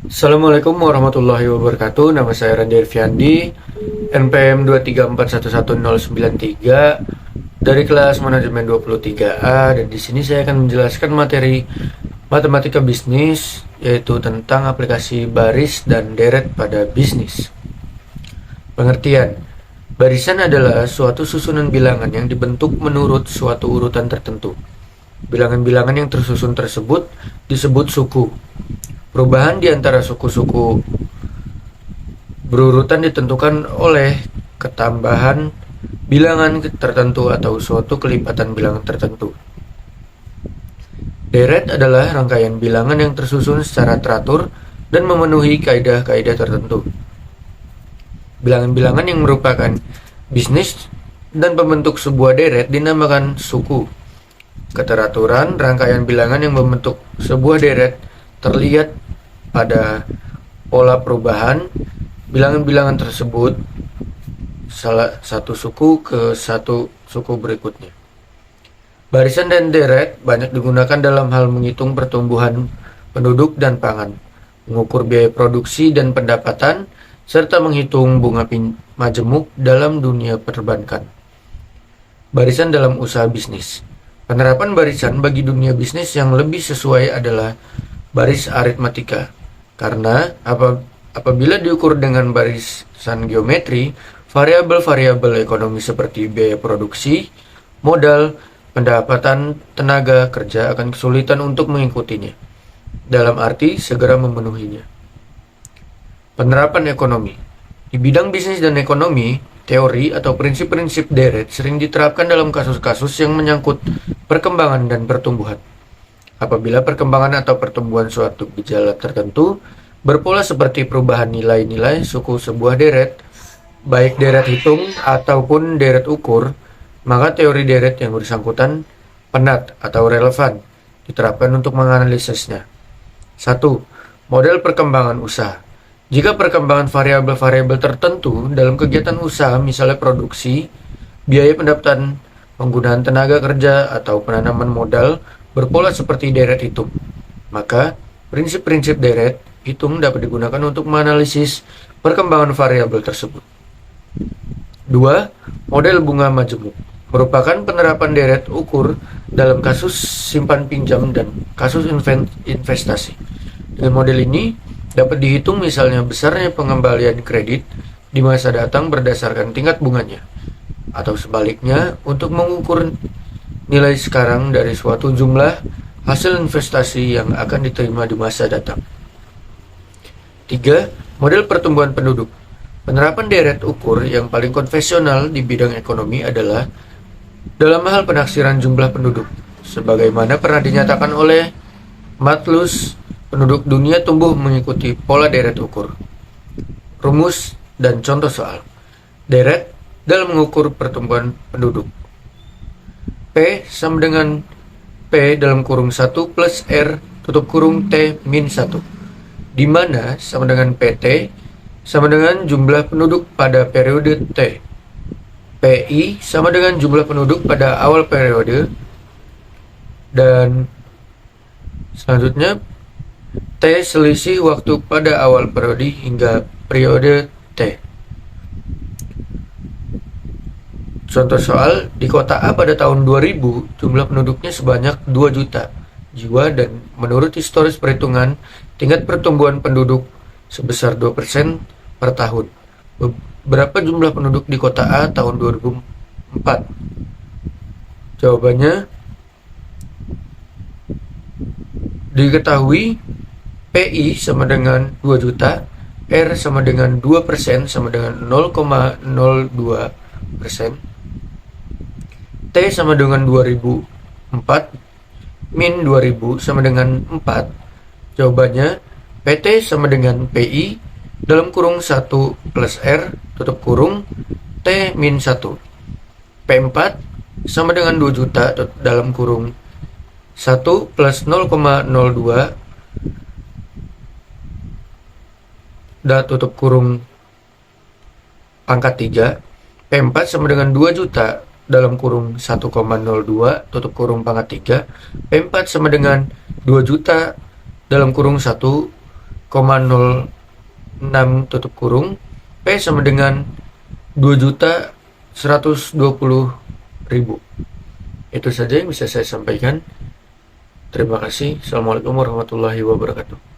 Assalamualaikum warahmatullahi wabarakatuh. Nama saya Randy Irviandi, NPM 234111093 dari kelas manajemen 23A, dan di sini saya akan menjelaskan materi matematika bisnis, yaitu tentang aplikasi baris dan deret pada bisnis. Pengertian: barisan adalah suatu susunan bilangan yang dibentuk menurut suatu urutan tertentu. Bilangan-bilangan yang tersusun tersebut disebut suku. Perubahan di antara suku-suku berurutan ditentukan oleh ketambahan bilangan tertentu atau suatu kelipatan bilangan tertentu. Deret adalah rangkaian bilangan yang tersusun secara teratur dan memenuhi kaidah-kaidah tertentu. Bilangan-bilangan yang merupakan bisnis dan pembentuk sebuah deret dinamakan suku. Keteraturan rangkaian bilangan yang membentuk sebuah deret terlihat pada pola perubahan bilangan-bilangan tersebut salah satu suku ke satu suku berikutnya. Barisan dan deret banyak digunakan dalam hal menghitung pertumbuhan penduduk dan pangan, mengukur biaya produksi dan pendapatan, serta menghitung bunga majemuk dalam dunia perbankan. Barisan dalam usaha bisnis. Penerapan barisan bagi dunia bisnis yang lebih sesuai adalah baris aritmatika, karena apabila diukur dengan barisan geometri, variabel-variabel ekonomi seperti biaya produksi, modal, pendapatan, tenaga kerja akan kesulitan untuk mengikutinya, dalam arti segera memenuhinya. Penerapan ekonomi. Di bidang bisnis dan ekonomi, teori atau prinsip-prinsip deret sering diterapkan dalam kasus-kasus yang menyangkut perkembangan dan pertumbuhan. Apabila perkembangan atau pertumbuhan suatu gejala tertentu berpola seperti perubahan nilai-nilai suku sebuah deret, baik deret hitung ataupun deret ukur, maka teori deret yang bersangkutan penat atau relevan diterapkan untuk menganalisisnya. 1. Model perkembangan usaha. Jika perkembangan variabel-variabel tertentu dalam kegiatan usaha, misalnya produksi, biaya pendapatan, penggunaan tenaga kerja, atau penanaman modal, berpola seperti deret hitung, maka prinsip-prinsip deret hitung dapat digunakan untuk menganalisis perkembangan variabel tersebut. 2. Model bunga majemuk merupakan penerapan deret ukur dalam kasus simpan pinjam dan kasus investasi. Dengan model ini dapat dihitung misalnya besarnya pengembalian kredit di masa datang berdasarkan tingkat bunganya, atau sebaliknya untuk mengukur nilai sekarang dari suatu jumlah hasil investasi yang akan diterima di masa datang. 3. Model pertumbuhan penduduk. Penerapan deret ukur yang paling konvensional di bidang ekonomi adalah dalam hal penaksiran jumlah penduduk. Sebagaimana pernah dinyatakan oleh Malthus, penduduk dunia tumbuh mengikuti pola deret ukur. Rumus dan contoh soal. Deret dalam mengukur pertumbuhan penduduk. P sama dengan P dalam kurung 1 plus R tutup kurung T min 1, di mana sama dengan PT sama dengan jumlah penduduk pada periode T. PI sama dengan jumlah penduduk pada awal periode, dan selanjutnya T selisih waktu pada awal periode hingga periode T. Contoh soal, di kota A pada tahun 2000, jumlah penduduknya sebanyak 2 juta jiwa, dan menurut historis perhitungan, tingkat pertumbuhan penduduk sebesar 2% per tahun. Berapa jumlah penduduk di kota A tahun 2004? Jawabannya, diketahui PI sama dengan 2 juta, R sama dengan 2% sama dengan 0,02%, T sama dengan 2004, min 2000 sama dengan 4. Jawabannya, PT sama dengan PI dalam kurung 1 plus R tutup kurung T min 1. P4 sama dengan 2 juta dalam kurung 1 plus 0,02 tutup kurung pangkat 3. P4 sama dengan 2 juta dalam kurung 1,02 tutup kurung pangkat 3. P4 sama dengan 2 juta dalam kurung 1,02 tutup kurung, P sama dengan 2.120.000. Itu saja yang bisa saya sampaikan. Terima kasih. Assalamualaikum warahmatullahi wabarakatuh.